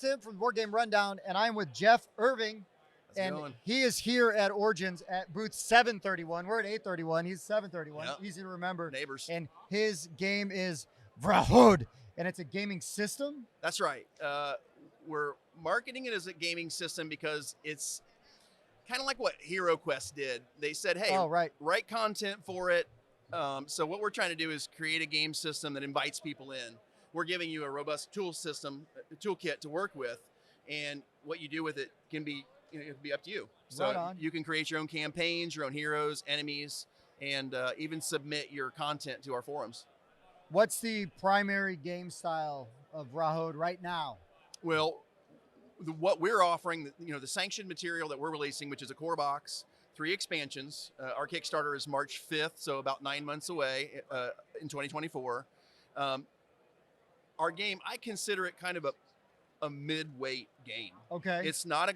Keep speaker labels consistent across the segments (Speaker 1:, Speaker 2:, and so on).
Speaker 1: Tim from Board Game Rundown, and I'm with Jeff Irving. He is here at Origins at booth 731. We're at 831. He's 731.
Speaker 2: Yep.
Speaker 1: Easy to remember.
Speaker 2: Neighbors.
Speaker 1: And his game is Vrahode, and it's a gaming system.
Speaker 2: That's right. We're marketing it as a gaming system because it's kind of like what Hero Quest did. They said, hey, write content for it. So what we're trying to do is create a game system that invites people in. We're giving you a robust toolkit to work with, and what you do with it can be, it'll be up to you. So you can create your own campaigns, your own heroes, enemies, and even submit your content to our forums.
Speaker 1: What's the primary game style of Vrahode right now?
Speaker 2: Well, what we're offering, the sanctioned material that we're releasing, which is a core box, 3 expansions. Our Kickstarter is March 5th, so about 9 months away in 2024. Our game, I consider it kind of a mid-weight game.
Speaker 1: Okay.
Speaker 2: It's not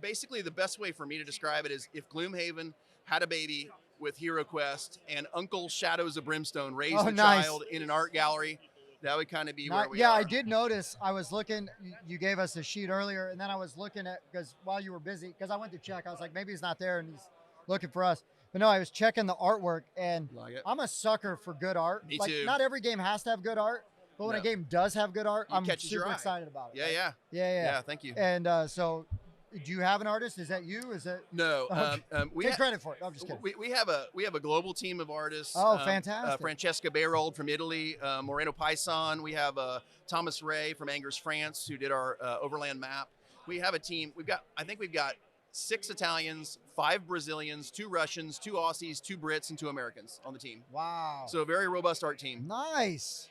Speaker 2: basically the best way for me to describe it is if Gloomhaven had a baby with Hero Quest and Uncle Shadows of Brimstone raised a child in an art gallery, that would kind of be where we are.
Speaker 1: Yeah, I did notice. I was looking, you gave us a sheet earlier, and then I was looking at, because while you were busy, because I went to check, I was like, maybe he's not there and he's looking for us. But no, I was checking the artwork, and I'm a sucker for good art.
Speaker 2: Me too.
Speaker 1: Not every game has to have good art, but when a game does have good art, I'm super excited about it.
Speaker 2: Yeah, thank you.
Speaker 1: And so, do you have an artist? Is that you? Is it?
Speaker 2: No.
Speaker 1: We take credit for it. No, I'm just kidding.
Speaker 2: We have a global team of artists.
Speaker 1: Oh, fantastic.
Speaker 2: Francesca Barold from Italy, Moreno Paisan. We have Thomas Ray from Angers, France, who did our overland map. We have a team. I think we've got 6 Italians, 5 Brazilians, 2 Russians, 2 Aussies, 2 Brits, and 2 Americans on the team.
Speaker 1: Wow.
Speaker 2: So a very robust art team.
Speaker 1: Nice.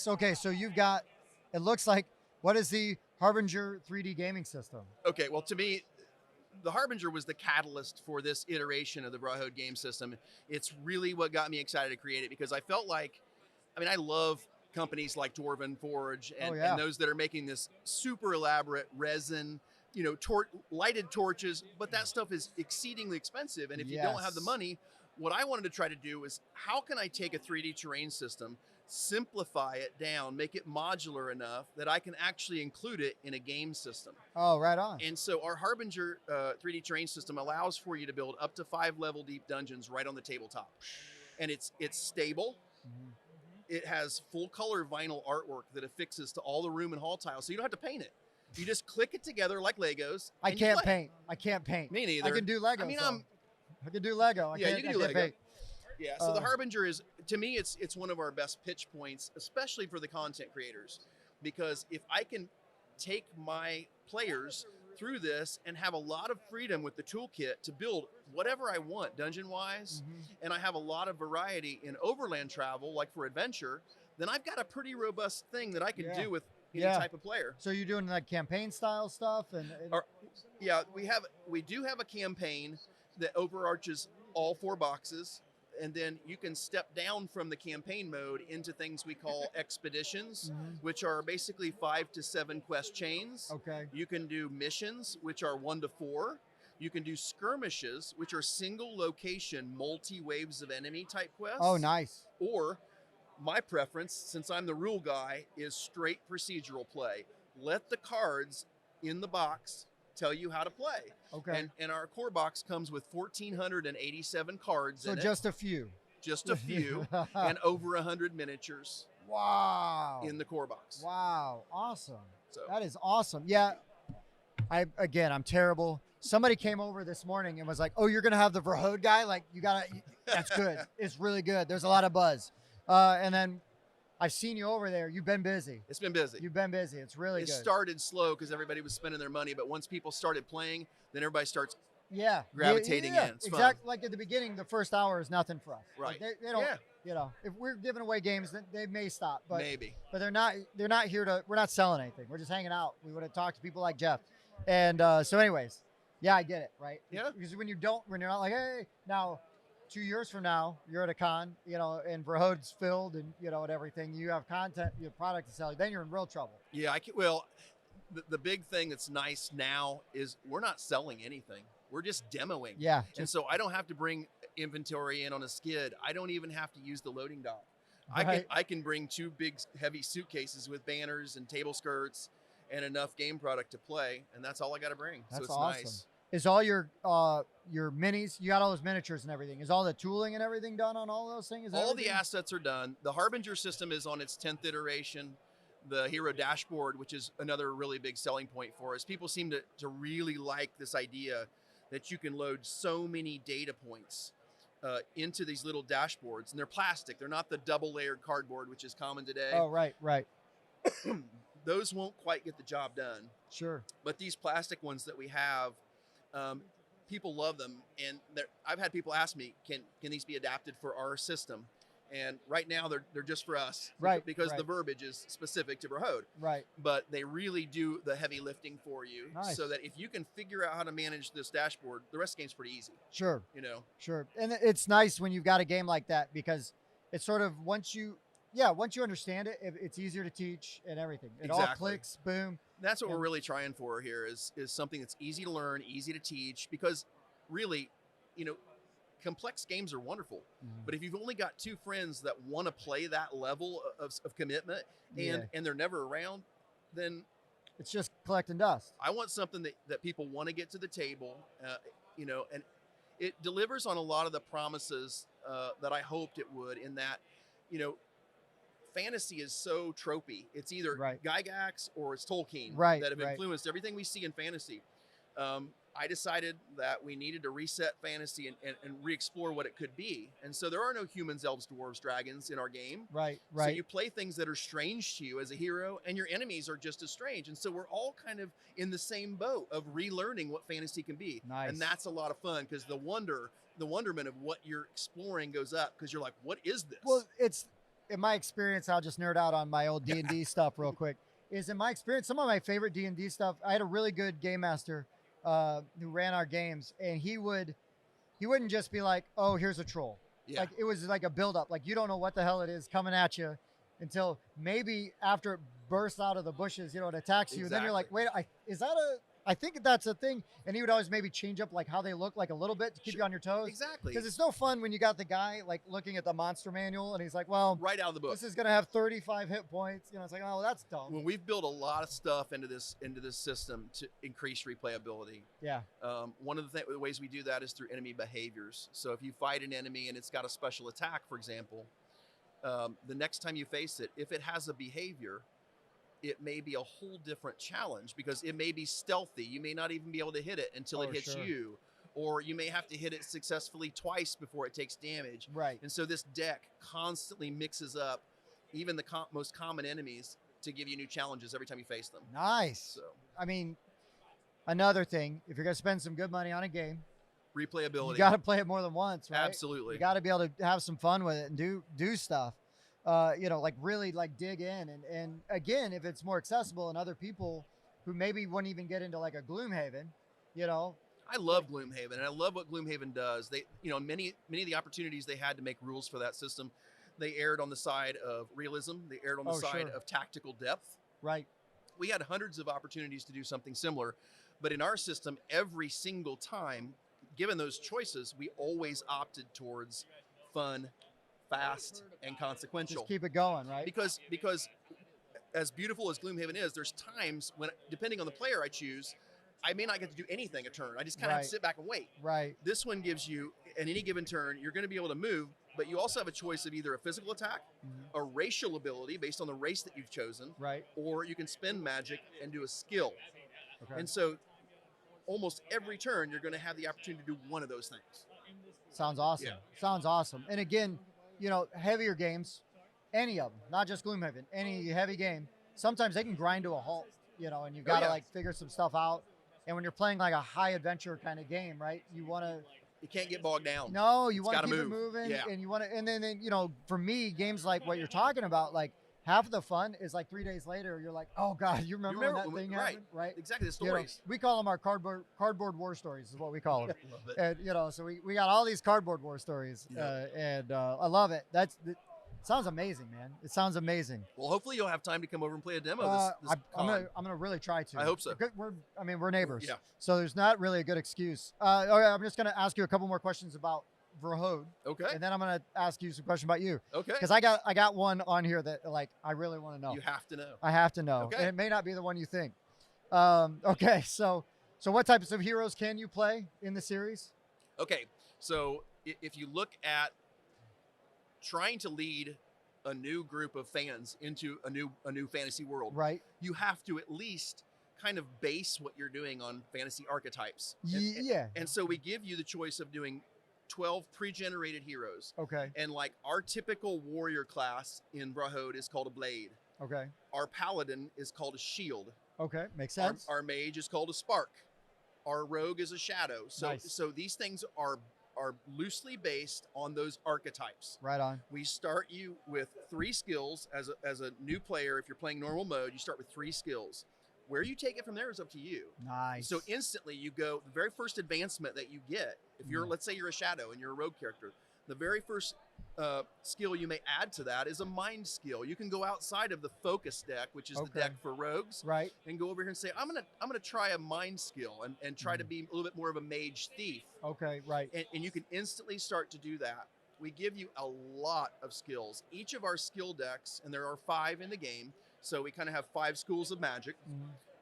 Speaker 1: Okay, so you've got, it looks like, what is the Harbinger 3D gaming system? Okay,
Speaker 2: well, to me, the Harbinger was the catalyst for this iteration of the Vrahode game system. It's really what got me excited to create it, because I felt like, I love companies like Dwarven Forge and those that are making this super elaborate resin, lighted torches, but that stuff is exceedingly expensive. And if you don't have the money, what I wanted to try to do is, how can I take a 3D terrain system, simplify it down, make it modular enough that I can actually include it in a game system.
Speaker 1: Oh, right on.
Speaker 2: And so our Harbinger 3D terrain system allows for you to build up to 5 level deep dungeons right on the tabletop. And it's stable. Mm-hmm. It has full color vinyl artwork that affixes to all the room and hall tiles, so you don't have to paint it. You just click it together like Legos.
Speaker 1: I can't paint.
Speaker 2: Me neither.
Speaker 1: I can do Lego. I can do Lego.
Speaker 2: You can do Lego. Paint. Yeah, so the Harbinger is, to me, it's one of our best pitch points, especially for the content creators, because if I can take my players through this and have a lot of freedom with the toolkit to build whatever I want dungeon-wise, and I have a lot of variety in overland travel, like for adventure, then I've got a pretty robust thing that I can do with any type of player.
Speaker 1: So you're doing like campaign style stuff?
Speaker 2: We do have a campaign that overarches all 4 boxes. And then you can step down from the campaign mode into things we call expeditions, which are basically 5 to 7 quest chains.
Speaker 1: Okay.
Speaker 2: You can do missions, which are 1 to 4. You can do skirmishes, which are single location, multi-waves of enemy type quests.
Speaker 1: Oh, nice.
Speaker 2: Or my preference, since I'm the rule guy, is straight procedural play. Let the cards in the box tell you how to play.
Speaker 1: Okay.
Speaker 2: And our core box comes with 1,487 cards in it.
Speaker 1: So just a few.
Speaker 2: Just a few. And over 100 miniatures.
Speaker 1: Wow.
Speaker 2: In the core box.
Speaker 1: Wow. Awesome. That is awesome. Yeah. I'm terrible. Somebody came over this morning and was like, oh, you're going to have the Vrahode guy? Like, that's good. It's really good. There's a lot of buzz. And then I've seen you over there. You've been busy.
Speaker 2: It's been busy.
Speaker 1: You've been busy. It's really good.
Speaker 2: It started slow because everybody was spending their money, but once people started playing, then everybody starts gravitating in. It's
Speaker 1: exactly.
Speaker 2: fun.
Speaker 1: Like at the beginning, the first hour is nothing for us.
Speaker 2: Right.
Speaker 1: Like they don't. If we're giving away games, then they may stop. But
Speaker 2: maybe.
Speaker 1: But they're not here to. We're not selling anything. We're just hanging out. We would have talked to people like Jeff. And so, anyways, I get it. Right.
Speaker 2: Yeah.
Speaker 1: Because when you're not like, hey, now. 2 years from now, you're at a con, and Vrahode's filled and, and everything. You have content, you have product to sell. Then you're in real trouble.
Speaker 2: Yeah, the big thing that's nice now is we're not selling anything. We're just demoing.
Speaker 1: Yeah.
Speaker 2: And so I don't have to bring inventory in on a skid. I don't even have to use the loading dock. I can bring 2 big, heavy suitcases with banners and table skirts and enough game product to play, and that's all I got to bring.
Speaker 1: That's
Speaker 2: so it's
Speaker 1: awesome.
Speaker 2: nice.
Speaker 1: Is all your minis? You got all those miniatures and everything. Is all the tooling and everything done on all those things?
Speaker 2: All the assets are done. The Harbinger system is on its 10th iteration. The Hero dashboard, which is another really big selling point for us. People seem to really like this idea that you can load so many data points into these little dashboards, and they're plastic. They're not the double layered cardboard, which is common today.
Speaker 1: Oh, right.
Speaker 2: Those won't quite get the job done.
Speaker 1: Sure.
Speaker 2: But these plastic ones that we have, people love them. And I've had people ask me, can these be adapted for our system? And right now they're just for us,
Speaker 1: right?
Speaker 2: Because the verbiage is specific to Vrahode,
Speaker 1: right?
Speaker 2: But they really do the heavy lifting for you,
Speaker 1: nice.
Speaker 2: So that if you can figure out how to manage this dashboard, the rest of the game's pretty easy.
Speaker 1: Sure,
Speaker 2: Sure.
Speaker 1: And it's nice when you've got a game like that because it's sort of once you understand it, it's easier to teach and everything. It all clicks, boom.
Speaker 2: That's what we're really trying for here is something that's easy to learn, easy to teach, because really, complex games are wonderful, but if you've only got two friends that want to play that level of commitment and they're never around, then
Speaker 1: it's just collecting dust.
Speaker 2: I want something that people want to get to the table, and it delivers on a lot of the promises that I hoped it would, in that, fantasy is so tropey. It's either Gygax or it's Tolkien that have influenced everything we see in fantasy. I decided that we needed to reset fantasy and re-explore what it could be. And so there are no humans, elves, dwarves, dragons in our game.
Speaker 1: Right.
Speaker 2: So you play things that are strange to you as a hero, and your enemies are just as strange. And so we're all kind of in the same boat of relearning what fantasy can be.
Speaker 1: Nice.
Speaker 2: And that's a lot of fun because the wonderment of what you're exploring goes up because you're like, what is this?
Speaker 1: Well, it's in my experience, I'll just nerd out on my old D&D stuff real quick. Is in my experience, some of my favorite D&D stuff, I had a really good game master who ran our games, and he wouldn't just be like, oh, here's a troll. Like it was like a buildup. Like you don't know what the hell it is coming at you until maybe after it bursts out of the bushes, it attacks you. Then you're like, wait, I think that's a thing. And he would always maybe change up like how they look like a little bit to keep you on your toes.
Speaker 2: Exactly.
Speaker 1: Because it's no fun when you got the guy like looking at the monster manual and he's like, well,
Speaker 2: right out of the book,
Speaker 1: this is going to have 35 hit points. It's like, oh, that's dumb.
Speaker 2: Well, we've built a lot of stuff into this system to increase replayability.
Speaker 1: Yeah.
Speaker 2: One of the ways we do that is through enemy behaviors. So if you fight an enemy and it's got a special attack, for example, the next time you face it, if it has a behavior, it may be a whole different challenge because it may be stealthy. You may not even be able to hit it until it hits you, or you may have to hit it successfully twice before it takes damage.
Speaker 1: Right.
Speaker 2: And so this deck constantly mixes up even the most common enemies to give you new challenges every time you face them.
Speaker 1: Nice. So, I mean, another thing, if you're going to spend some good money on a game,
Speaker 2: replayability.
Speaker 1: You got to play it more than once, right?
Speaker 2: Absolutely.
Speaker 1: You got to be able to have some fun with it and do stuff. Like really like dig in. And again, if it's more accessible and other people who maybe wouldn't even get into like a Gloomhaven,
Speaker 2: I love Gloomhaven and I love what Gloomhaven does. They, many of the opportunities they had to make rules for that system, they erred on the side of realism. They erred on the side of tactical depth.
Speaker 1: Right.
Speaker 2: We had hundreds of opportunities to do something similar, but in our system, every single time, given those choices, we always opted towards fun, fast, and consequential.
Speaker 1: Just keep it going, right?
Speaker 2: Because as beautiful as Gloomhaven is, there's times when, depending on the player I choose, I may not get to do anything a turn. I just kind of have to sit back and wait.
Speaker 1: Right.
Speaker 2: This one gives you, at any given turn, you're going to be able to move, but you also have a choice of either a physical attack, a racial ability based on the race that you've chosen, or you can spend magic and do a skill. Okay. And so almost every turn, you're going to have the opportunity to do one of those things.
Speaker 1: Sounds awesome. Yeah. Sounds awesome. And again, heavier games, any of them, not just Gloomhaven, any heavy game, sometimes they can grind to a halt, and you got to like figure some stuff out. And when you're playing like a high adventure kind of game, right, you
Speaker 2: can't get bogged down.
Speaker 1: No, you want to keep it moving, and you want to, and then for me, games like what you're talking about, like half of the fun is like 3 days later, you're like, oh God, you remember when that thing happened, right?
Speaker 2: Exactly, the stories.
Speaker 1: We call them our cardboard war stories is what we call them. Love it. And so we got all these cardboard war stories, and I love it. It sounds amazing, man. It sounds amazing.
Speaker 2: Well, hopefully you'll have time to come over and play a demo.
Speaker 1: I'm gonna really try to.
Speaker 2: I hope so.
Speaker 1: We're neighbors,
Speaker 2: so
Speaker 1: there's not really a good excuse. I'm just gonna ask you a couple more questions about Vrahode.
Speaker 2: Okay.
Speaker 1: And then I'm gonna ask you some questions about you.
Speaker 2: Okay.
Speaker 1: Because I got one on here that like I really want to know.
Speaker 2: You have to know.
Speaker 1: I have to know.
Speaker 2: Okay.
Speaker 1: And it may not be the one you think. Okay, so what types of heroes can you play in the series?
Speaker 2: Okay, so if you look at trying to lead a new group of fans into a new fantasy world,
Speaker 1: Right.
Speaker 2: you have to at least kind of base what you're doing on fantasy archetypes.
Speaker 1: Yeah.
Speaker 2: And so we give you the choice of doing 12 pre-generated heroes.
Speaker 1: Okay.
Speaker 2: And like our typical warrior class in Vrahode is called a blade.
Speaker 1: Okay.
Speaker 2: Our paladin is called a shield.
Speaker 1: Okay. Makes sense.
Speaker 2: Our mage is called a spark. Our rogue is a shadow. So
Speaker 1: Nice.
Speaker 2: so these things are loosely based on those archetypes.
Speaker 1: Right on.
Speaker 2: We start you with 3 skills as a new player. If you're playing normal mode, you start with 3 skills. Where you take it from there is up to you.
Speaker 1: Nice.
Speaker 2: So instantly you go, the very first advancement that you get, if you're, let's say you're a shadow and you're a rogue character, the very first skill you may add to that is a mind skill. You can go outside of the focus deck, which is the deck for rogues,
Speaker 1: right,
Speaker 2: and go over here and say, I'm gonna try a mind skill and try to be a little bit more of a mage thief.
Speaker 1: Okay, right.
Speaker 2: And you can instantly start to do that. We give you a lot of skills. Each of our skill decks, and there are 5 in the game, so we kind of have 5 schools of magic,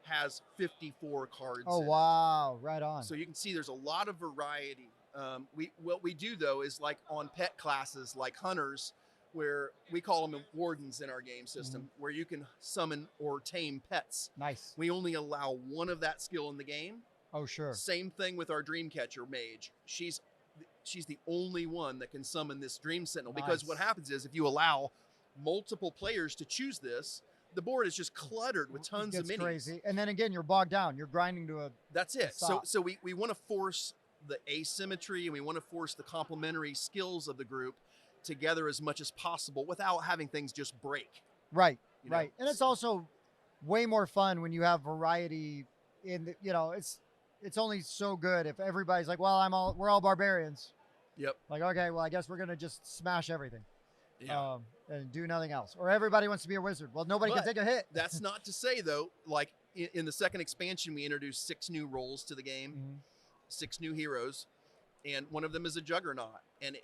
Speaker 2: has 54 cards.
Speaker 1: Oh, wow. Right on.
Speaker 2: So you can see there's a lot of variety. What we do, though, is like on pet classes like hunters, where we call them wardens in our game system, where you can summon or tame pets.
Speaker 1: Nice.
Speaker 2: We only allow 1 of that skill in the game.
Speaker 1: Oh, sure.
Speaker 2: Same thing with our Dreamcatcher mage. She's the only one that can summon this Dream Sentinel, because what happens is if you allow multiple players to choose this, the board is just cluttered with tons of minis.
Speaker 1: Crazy. And then again, you're bogged down. You're grinding to a
Speaker 2: That's it.
Speaker 1: stop.
Speaker 2: So we want to force the asymmetry, and we want to force the complementary skills of the group together as much as possible without having things just break.
Speaker 1: Right,
Speaker 2: you know?
Speaker 1: right. And it's also way more fun when you have variety in the, it's only so good if everybody's like, well, we're all barbarians.
Speaker 2: Yep.
Speaker 1: Like, okay, well, I guess we're going to just smash everything.
Speaker 2: Yeah.
Speaker 1: And do nothing else. Or everybody wants to be a wizard. Well, nobody can take a hit. That's
Speaker 2: not to say, though, like in the second expansion, we introduced 6 new roles to the game, 6 new heroes, and one of them is a juggernaut. And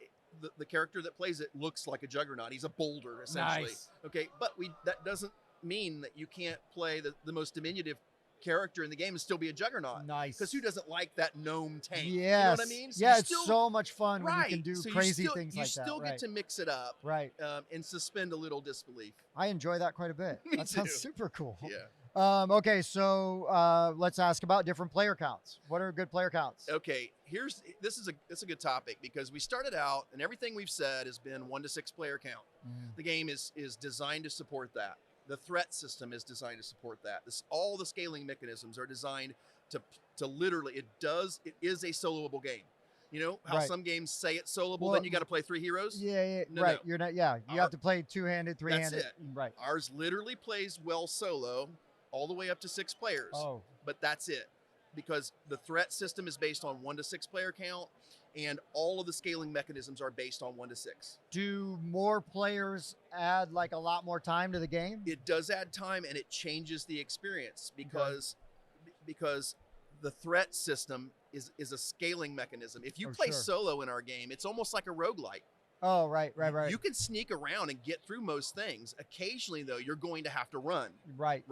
Speaker 2: the character that plays it looks like a juggernaut. He's a boulder, essentially.
Speaker 1: Nice.
Speaker 2: Okay, but that doesn't mean that you can't play the most diminutive character in the game and still be a juggernaut.
Speaker 1: Nice.
Speaker 2: Because who doesn't like that gnome tank?
Speaker 1: Yes.
Speaker 2: You know what I mean? So
Speaker 1: yeah, it's so much fun when you can do
Speaker 2: so
Speaker 1: crazy things like that.
Speaker 2: You still get to mix it up.
Speaker 1: Right.
Speaker 2: And suspend a little disbelief.
Speaker 1: I enjoy that quite a bit.
Speaker 2: Me
Speaker 1: That
Speaker 2: too.
Speaker 1: sounds super cool.
Speaker 2: Yeah.
Speaker 1: Okay, so let's ask about different player counts. What are good player counts?
Speaker 2: Okay, this is a good topic, because we started out and everything we've said has been 1 to 6 player count. The game is designed to support that. The threat system is designed to support that. All the scaling mechanisms are designed to literally, it is a soloable game. You know how some games say it's soloable, then you got to play 3 heroes?
Speaker 1: Yeah,
Speaker 2: No,
Speaker 1: right.
Speaker 2: no.
Speaker 1: You're not, you have to play 2-handed, 3-handed.
Speaker 2: That's it.
Speaker 1: Right.
Speaker 2: Ours literally plays well solo all the way up to 6 players.
Speaker 1: Oh.
Speaker 2: But that's it. Because the threat system is based on 1 to 6 player count, and all of the scaling mechanisms are based on 1 to 6.
Speaker 1: Do more players add like a lot more time to the game?
Speaker 2: It does add time, and it changes the experience because the threat system is a scaling mechanism. If you play solo in our game, it's almost like a roguelike.
Speaker 1: Oh, right.
Speaker 2: You can sneak around and get through most things. Occasionally, though, you're going to have to run.
Speaker 1: Right.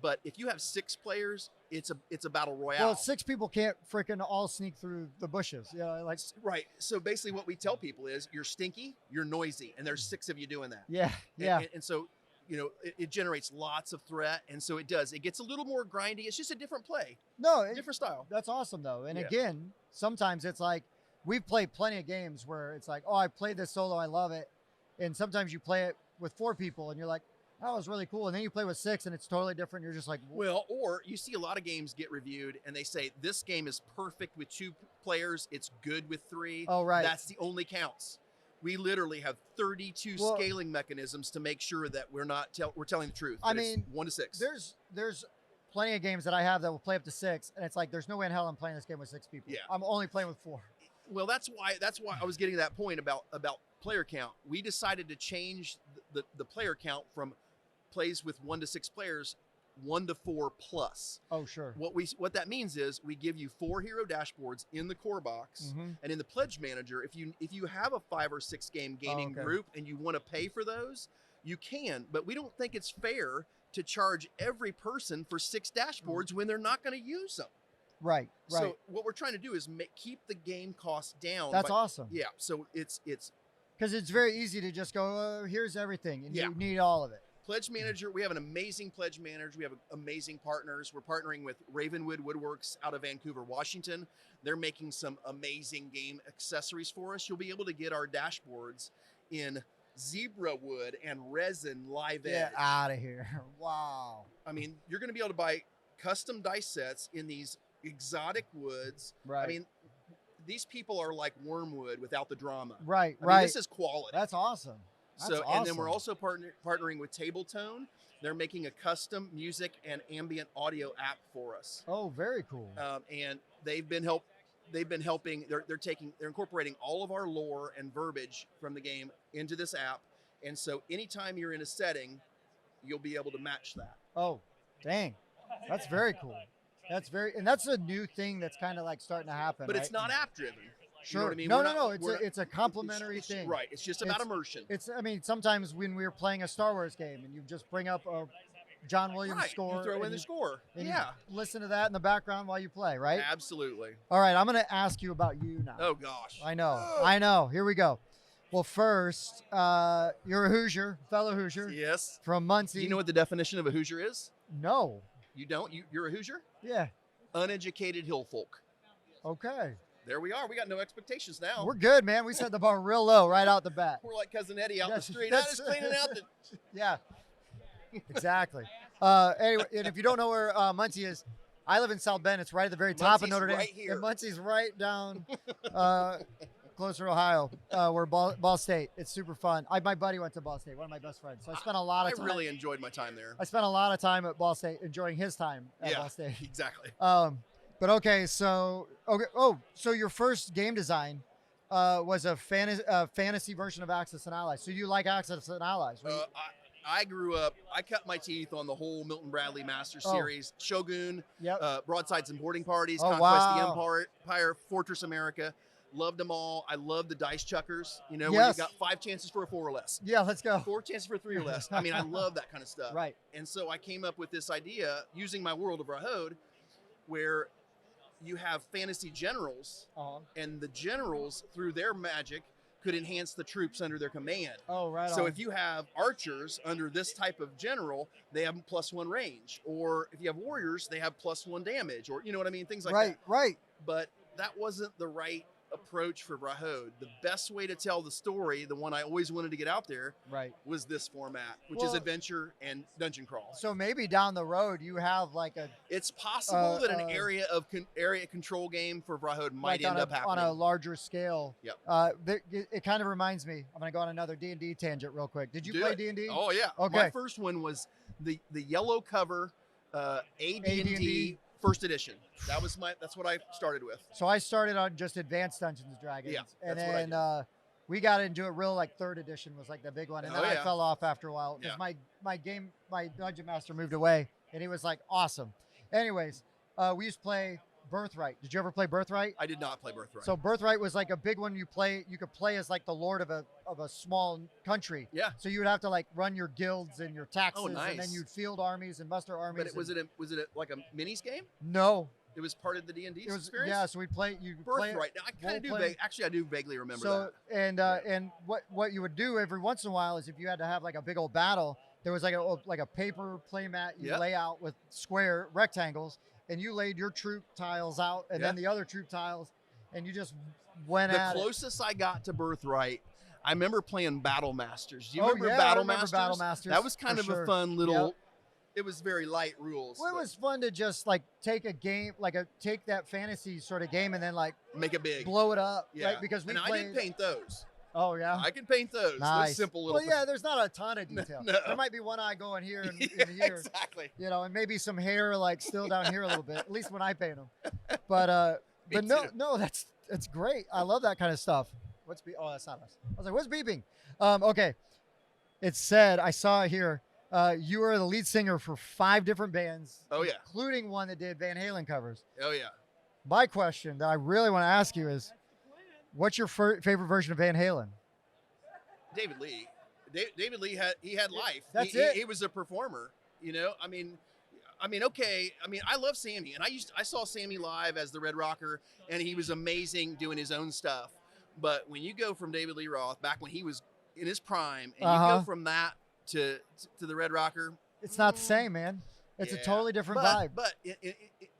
Speaker 2: But if you have 6 players, it's a battle royale.
Speaker 1: Well, 6 people can't freaking all sneak through the bushes.
Speaker 2: Right. So basically, what we tell people is, you're stinky, you're noisy, and there's 6 of you doing that.
Speaker 1: Yeah.
Speaker 2: And so, it generates lots of threat, and so it does. It gets a little more grindy. It's just a different play. Different style.
Speaker 1: That's awesome, though. And again, sometimes it's like, we've played plenty of games where it's like, oh, I played this solo, I love it. And sometimes you play it with 4 people, and you're like, that was really cool. And then you play with 6 and it's totally different. You're just like,
Speaker 2: well, or you see a lot of games get reviewed and they say this game is perfect with 2 players. It's good with 3.
Speaker 1: Oh, right.
Speaker 2: That's the only counts. We literally have 32 scaling mechanisms to make sure that we're telling the truth.
Speaker 1: I mean,
Speaker 2: it's 1 to 6.
Speaker 1: There's plenty of games that I have that will play up to 6. And it's like, there's no way in hell I'm playing this game with 6 people.
Speaker 2: Yeah.
Speaker 1: I'm only playing with 4.
Speaker 2: Well, that's why I was getting to that point about player count. We decided to change the player count from plays with 1 to 6 players, 1 to 4 plus.
Speaker 1: Oh, sure.
Speaker 2: What that means is we give you 4 hero dashboards in the core box, and in the pledge manager, if you have a 5 or 6 game gaming group and you want to pay for those, you can. But we don't think it's fair to charge every person for 6 dashboards when they're not going to use them.
Speaker 1: Right.
Speaker 2: So what we're trying to do is keep the game costs down.
Speaker 1: That's awesome.
Speaker 2: Yeah. So it's
Speaker 1: because it's very easy to just go, oh, here's everything, and
Speaker 2: Yeah.
Speaker 1: you need all of it.
Speaker 2: Pledge manager. We have an amazing pledge manager. We have amazing partners. We're partnering with Ravenwood Woodworks out of Vancouver, Washington. They're making some amazing game accessories for us. You'll be able to get our dashboards in zebra wood and resin live edge.
Speaker 1: Get out of here. Wow.
Speaker 2: I mean, you're going to be able to buy custom dice sets in these exotic woods.
Speaker 1: Right.
Speaker 2: I mean, these people are like wormwood without the drama.
Speaker 1: Right.
Speaker 2: I mean, this is quality.
Speaker 1: That's awesome. That's awesome.
Speaker 2: And then we're also partnering with Tabletone. They're making a custom music and ambient audio app for us.
Speaker 1: Oh, very cool.
Speaker 2: And they've been helping. They're incorporating all of our lore and verbiage from the game into this app. And so anytime you're in a setting, you'll be able to match that.
Speaker 1: Oh, dang. That's very cool. That's a new thing that's kind of like starting to happen.
Speaker 2: But
Speaker 1: right?
Speaker 2: it's not app driven.
Speaker 1: Sure.
Speaker 2: You know what I mean?
Speaker 1: No. It's a complementary thing.
Speaker 2: Right. It's just about immersion.
Speaker 1: I mean, sometimes when we were playing a Star Wars game and you just bring up a John Williams score.
Speaker 2: You throw in the score.
Speaker 1: And
Speaker 2: Yeah.
Speaker 1: you listen to that in the background while you play, right?
Speaker 2: Absolutely.
Speaker 1: All right. I'm going to ask you about you now.
Speaker 2: Oh, gosh.
Speaker 1: I know. Here we go. Well, first, you're a Hoosier, fellow Hoosier.
Speaker 2: Yes.
Speaker 1: From Muncie.
Speaker 2: Do you know what the definition of a Hoosier is?
Speaker 1: No.
Speaker 2: You don't? You're a Hoosier?
Speaker 1: Yeah.
Speaker 2: Uneducated hill folk.
Speaker 1: Okay.
Speaker 2: There we are. We got no expectations now.
Speaker 1: We're good, man. We set the bar real low right out the bat.
Speaker 2: We're like Cousin Eddie out the street.
Speaker 1: That's-
Speaker 2: Just cleaning out the...
Speaker 1: Yeah. Exactly. Anyway, and if you don't know where Muncie is, I live in South Bend. It's right at the very top of
Speaker 2: Muncie's
Speaker 1: Notre Dame.
Speaker 2: right here.
Speaker 1: And Muncie's right down closer to Ohio, where Ball State. It's super fun. My buddy went to Ball State, one of my best friends. So I spent a lot of time.
Speaker 2: I really enjoyed my time there.
Speaker 1: I spent a lot of time at Ball State, enjoying his time at Ball State.
Speaker 2: Exactly.
Speaker 1: But okay, so so your first game design was a fantasy version of Axis and Allies. So you like Axis and Allies, right?
Speaker 2: I grew up. I cut my teeth on the whole Milton Bradley Master Series, Shogun, Broadsides and Boarding Parties, Conquest of the Empire, Fortress America. Loved them all. I love the dice chuckers. You know, where you got 5 chances for a 4 or less.
Speaker 1: Yeah, let's go.
Speaker 2: 4 chances for 3 or less. I mean, I love that kind of stuff.
Speaker 1: Right.
Speaker 2: And so I came up with this idea using my world of Vrahode, where you have fantasy generals, and the generals, through their magic, could enhance the troops under their command.
Speaker 1: Oh, right.
Speaker 2: So if you have archers under this type of general, they have +1 range. Or if you have warriors, they have +1 damage. Or, you know what I mean? Things like that.
Speaker 1: Right.
Speaker 2: But that wasn't the right approach for Vrahode. The best way to tell the story, the one I always wanted to get out there, was this format, which is adventure and dungeon crawl.
Speaker 1: So maybe down the road you have like a.
Speaker 2: It's possible that an area control game for Vrahode might end up happening
Speaker 1: on a larger scale.
Speaker 2: Yep.
Speaker 1: It kind of reminds me. I'm going to go on another D&D tangent real quick. Did you play D&D?
Speaker 2: Oh yeah.
Speaker 1: Okay.
Speaker 2: My first one was the yellow cover AD&D first edition. That's what I started with.
Speaker 1: So I started on just Advanced Dungeons and Dragons.
Speaker 2: Yeah,
Speaker 1: and
Speaker 2: that's what
Speaker 1: then we got into it real like 3rd edition was like the big one. And then I fell off after a while because my dungeon master moved away and he was like awesome. Anyways, we used to play Birthright. Did you ever play Birthright?
Speaker 2: I did not play Birthright.
Speaker 1: So Birthright was like a big one. You could play as like the lord of a small country.
Speaker 2: Yeah.
Speaker 1: So you would have to like run your guilds and your taxes,
Speaker 2: Oh, nice.
Speaker 1: and then you'd field armies and muster armies.
Speaker 2: But was it like a minis game?
Speaker 1: No.
Speaker 2: It was part of the D&D experience?
Speaker 1: Yeah, so we'd play. You
Speaker 2: Birthright. Now, I kind of do. Actually, I do vaguely remember that.
Speaker 1: And what you would do every once in a while is if you had to have like a big old battle, there was like a paper play mat you lay out with square rectangles, and you laid your troop tiles out, and then the other troop tiles, and you just went at it.
Speaker 2: The closest I got to Birthright, I remember playing Battle Masters. Do you remember
Speaker 1: I
Speaker 2: Battle
Speaker 1: remember
Speaker 2: Masters?
Speaker 1: Battle Masters?
Speaker 2: That was kind of a fun little.
Speaker 1: Yep.
Speaker 2: It was very light rules.
Speaker 1: Well, it was fun to just like take a game, take that fantasy sort of game, and then like
Speaker 2: make it big,
Speaker 1: blow it up.
Speaker 2: Yeah,
Speaker 1: right? Because
Speaker 2: I did paint those.
Speaker 1: Oh yeah,
Speaker 2: I can paint those.
Speaker 1: Nice.
Speaker 2: Those simple little.
Speaker 1: Well, yeah, there's not a ton of detail.
Speaker 2: No.
Speaker 1: There might be one eye going here and here.
Speaker 2: Exactly.
Speaker 1: You know, and maybe some hair like still down here a little bit. At least when I paint them. But no, that's great. I love that kind of stuff. Oh, that's not us. I was like, what's beeping? Okay. It said, I saw it here. You are the lead singer for 5 different bands.
Speaker 2: Oh yeah.
Speaker 1: Including one that did Van Halen covers.
Speaker 2: Oh yeah.
Speaker 1: My question that I really want to ask you is, what's your favorite version of Van Halen?
Speaker 2: David Lee. David Lee had life.
Speaker 1: That's it.
Speaker 2: He was a performer. You know, okay. I mean, I love Sammy, and I saw Sammy live as the Red Rocker, and he was amazing doing his own stuff. But when you go from David Lee Roth back when he was in his prime, and you go from that to the Red Rocker,
Speaker 1: it's not the same, man. It's a totally different vibe.
Speaker 2: But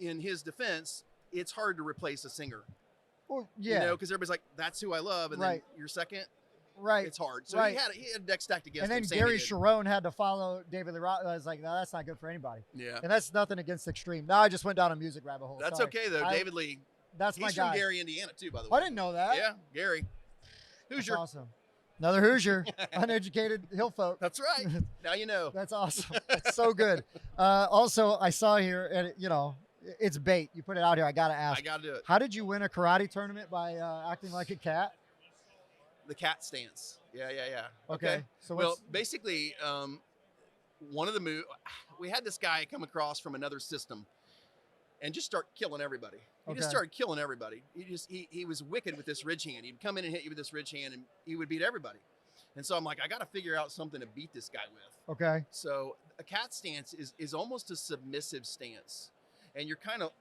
Speaker 2: in his defense, it's hard to replace a singer.
Speaker 1: Well, yeah,
Speaker 2: you know, because everybody's like, "That's who I love," and then your second.
Speaker 1: Right.
Speaker 2: It's hard. So he had a deck stacked against him.
Speaker 1: And then Gary Sharon had to follow David Lee Roth. I was like, no, that's not good for anybody.
Speaker 2: Yeah.
Speaker 1: And that's nothing against Extreme. Now I just went down a music rabbit hole.
Speaker 2: That's okay, though. David Lee.
Speaker 1: That's my guy.
Speaker 2: He's from Gary, Indiana, too, by the way.
Speaker 1: I didn't know that.
Speaker 2: Yeah, Gary. Hoosier.
Speaker 1: That's awesome. Another Hoosier. Uneducated hill folk.
Speaker 2: That's right. Now you know.
Speaker 1: That's awesome. That's so good. Also, I saw here, and you know, it's bait. You put it out here. I got to ask.
Speaker 2: I got to do it.
Speaker 1: How did you win a karate tournament by acting like a cat?
Speaker 2: The cat stance. Yeah.
Speaker 1: Okay.
Speaker 2: So basically, one of the moves, we had this guy come across from another system and just start killing everybody. He just started killing everybody. He was wicked with this ridge hand. He'd come in and hit you with this ridge hand, and he would beat everybody. And so I'm like, I got to figure out something to beat this guy with.
Speaker 1: Okay.
Speaker 2: So a cat stance is almost a submissive stance. And you're kind of,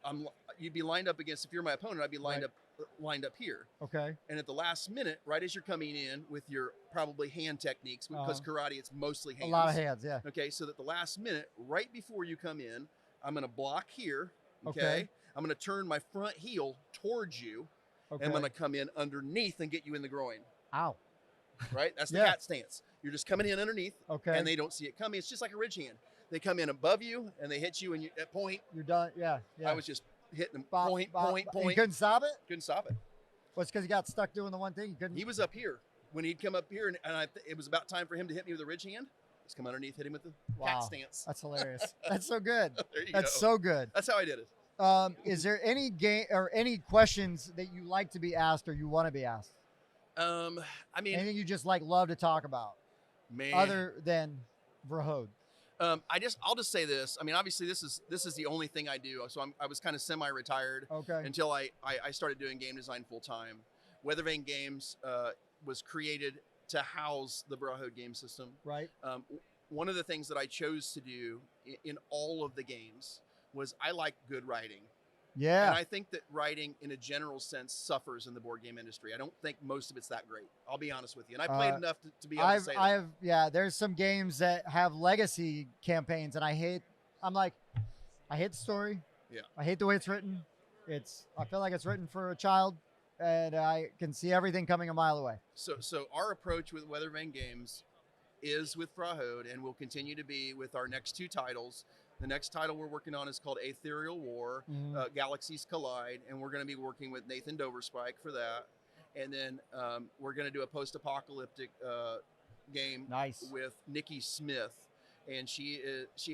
Speaker 2: you'd be lined up against, if you're my opponent, I'd be lined up here.
Speaker 1: Okay.
Speaker 2: And at the last minute, right as you're coming in with your probably hand techniques, because karate, it's mostly hands.
Speaker 1: A lot of hands, yeah.
Speaker 2: Okay, so that the last minute, right before you come in, I'm going to block here. Okay. I'm going to turn my front heel towards you. Okay. And I'm going to come in underneath and get you in the groin.
Speaker 1: Ow.
Speaker 2: Right? That's the cat stance. You're just coming in underneath.
Speaker 1: Okay.
Speaker 2: And they don't see it coming. It's just like a ridge hand. They come in above you and they hit you, and at point.
Speaker 1: You're done. Yeah.
Speaker 2: I was just hitting them. Point.
Speaker 1: You couldn't stop it?
Speaker 2: Couldn't stop it.
Speaker 1: Well, it's because he got stuck doing the one thing.
Speaker 2: He was up here. When he'd come up here, and it was about time for him to hit me with a ridge hand. Just come underneath, hit him with the cat stance.
Speaker 1: That's hilarious. That's so good.
Speaker 2: That's
Speaker 1: so good.
Speaker 2: That's how I did it.
Speaker 1: Is there any game or any questions that you like to be asked or you want to be asked?
Speaker 2: I mean,
Speaker 1: anything you just love to talk about,
Speaker 2: man,
Speaker 1: other than Vrahode?
Speaker 2: I'll just say this. I mean, obviously this is the only thing I do. So I was kind of semi-retired until I started doing game design full time. Weathervane Games was created to house the Vrahode Game System.
Speaker 1: Right.
Speaker 2: One of the things that I chose to do in all of the games was I like good writing.
Speaker 1: Yeah.
Speaker 2: And I think that writing in a general sense suffers in the board game industry. I don't think most of it's that great. I'll be honest with you. And I played enough to be able to say that.
Speaker 1: There's some games that have legacy campaigns, and I hate the story.
Speaker 2: Yeah.
Speaker 1: I hate the way it's written. I feel like it's written for a child, and I can see everything coming a mile away.
Speaker 2: So our approach with Weathervane Games is with Vrahode, and will continue to be with our next two titles. The next title we're working on is called Aetherial War, Galaxies Collide, and we're going to be working with Nathan Doverspike for that. And then we're going to do a post-apocalyptic game with Nikki Smith, and she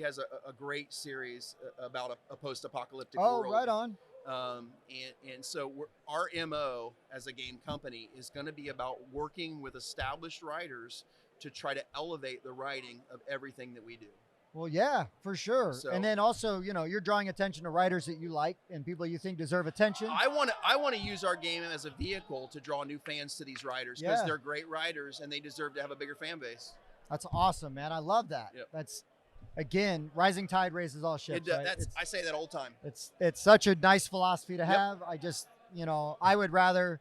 Speaker 2: has a great series about a post-apocalyptic world.
Speaker 1: Oh, right on.
Speaker 2: And so our MO as a game company is going to be about working with established writers to try to elevate the writing of everything that we do.
Speaker 1: Well, yeah, for sure. And then also, you're drawing attention to writers that you like and people you think deserve attention. I
Speaker 2: want to use our game as a vehicle to draw new fans to these writers, because they're great writers and they deserve to have a bigger fan base.
Speaker 1: That's awesome, man. I love that.
Speaker 2: Yep.
Speaker 1: That's, again, rising tide raises all ships. Right?
Speaker 2: I say that all the time.
Speaker 1: It's such a nice philosophy to have. I just, I would rather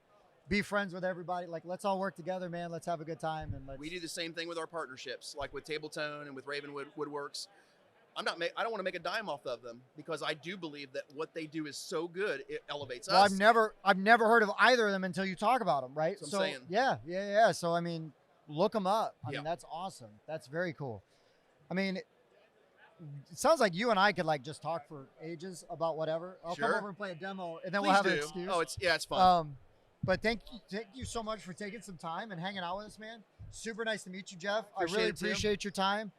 Speaker 1: be friends with everybody. Let's all work together, man. Let's have a good time. And
Speaker 2: we do the same thing with our partnerships, like with Tabletone and with Ravenwood Woodworks. I don't want to make a dime off of them, because I do believe that what they do is so good, it elevates us.
Speaker 1: I've never heard of either of them until you talk about them, right?
Speaker 2: That's what I'm saying.
Speaker 1: Yeah. So, I mean, look them up. I mean, that's awesome. That's very cool. I mean, it sounds like you and I could just talk for ages about whatever. I'll come over and play a demo, and then we'll have an excuse.
Speaker 2: Oh, it's fun.
Speaker 1: But thank you so much for taking some time and hanging out with us, man. Super nice to meet you, Jeff. I really appreciate your time.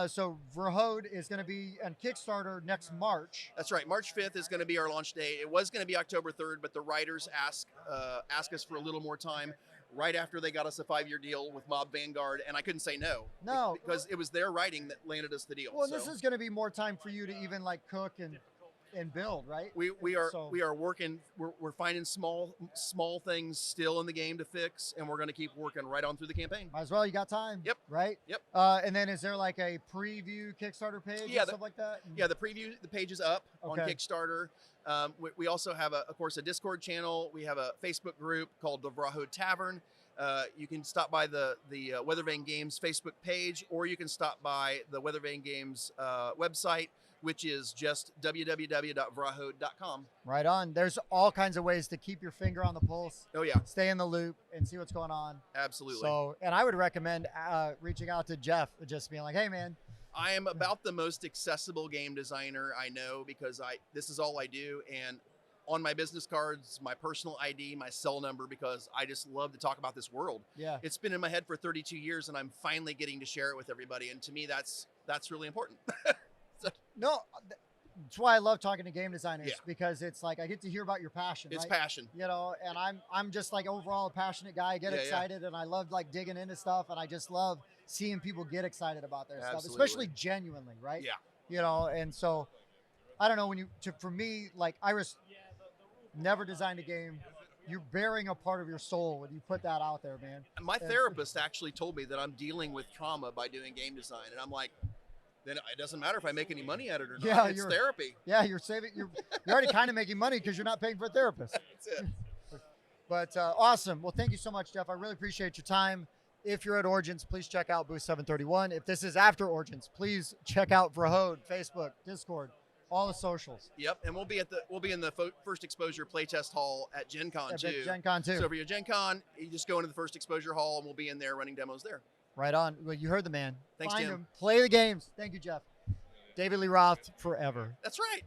Speaker 1: So Vrahode is going to be on Kickstarter next March.
Speaker 2: That's right. March 5th is going to be our launch date. It was going to be October 3rd, but the writers asked us for a little more time right after they got us a 5-year deal with Mob Vanguard, and I couldn't say no.
Speaker 1: No.
Speaker 2: Because it was their writing that landed us the deal.
Speaker 1: Well, this is going to be more time for you to even cook and and build, right?
Speaker 2: We are working. We're finding small things still in the game to fix, and we're going to keep working right on through the campaign.
Speaker 1: Might as well. You got time.
Speaker 2: Yep.
Speaker 1: Right.
Speaker 2: Yep.
Speaker 1: And then is there like a preview Kickstarter page and stuff like that?
Speaker 2: Yeah, the page is up on Kickstarter. We also have of course a Discord channel. We have a Facebook group called the Vrahode Tavern. You can stop by the Weathervane Games Facebook page, or you can stop by the Weathervane Games website, which is just www.vrahode.com.
Speaker 1: Right on. There's all kinds of ways to keep your finger on the pulse.
Speaker 2: Oh yeah.
Speaker 1: Stay in the loop and see what's going on.
Speaker 2: Absolutely.
Speaker 1: So, and I would recommend reaching out to Jeff, just being like, hey man.
Speaker 2: I am about the most accessible game designer I know, because this is all I do. And on my business cards, my personal ID, my cell number, because I just love to talk about this world.
Speaker 1: Yeah.
Speaker 2: It's been in my head for 32 years, and I'm finally getting to share it with everybody. And to me, that's really important.
Speaker 1: No, that's why I love talking to game designers, because it's like I get to hear about your passion.
Speaker 2: It's
Speaker 1: right?
Speaker 2: passion.
Speaker 1: You know, and I'm just like overall a passionate guy. I get excited, and I love like digging into stuff, and I just love seeing people get excited about their stuff, especially genuinely, right?
Speaker 2: Yeah.
Speaker 1: You know, and so I don't know, for me, like Iris never designed a game. You're bearing a part of your soul when you put that out there, man.
Speaker 2: My therapist actually told me that I'm dealing with trauma by doing game design, and I'm like, then it doesn't matter if I make any money at it or not.
Speaker 1: Yeah,
Speaker 2: it's therapy.
Speaker 1: Yeah, you're already kind of making money because you're not paying for a therapist.
Speaker 2: That's it.
Speaker 1: But awesome. Well, thank you so much, Jeff. I really appreciate your time. If you're at Origins, please check out booth 731. If this is after Origins, please check out Vrahode, Facebook, Discord, all the socials.
Speaker 2: Yep, and we'll be in the first exposure playtest hall at Gen Con too.
Speaker 1: Gen Con too.
Speaker 2: So for your Gen Con, you just go into the first exposure hall, and we'll be in there running demos there.
Speaker 1: Right on. Well, you heard the man.
Speaker 2: Thanks,
Speaker 1: Find
Speaker 2: Tim.
Speaker 1: him. Play the games. Thank you, Jeff. David Lee Roth forever.
Speaker 2: That's right.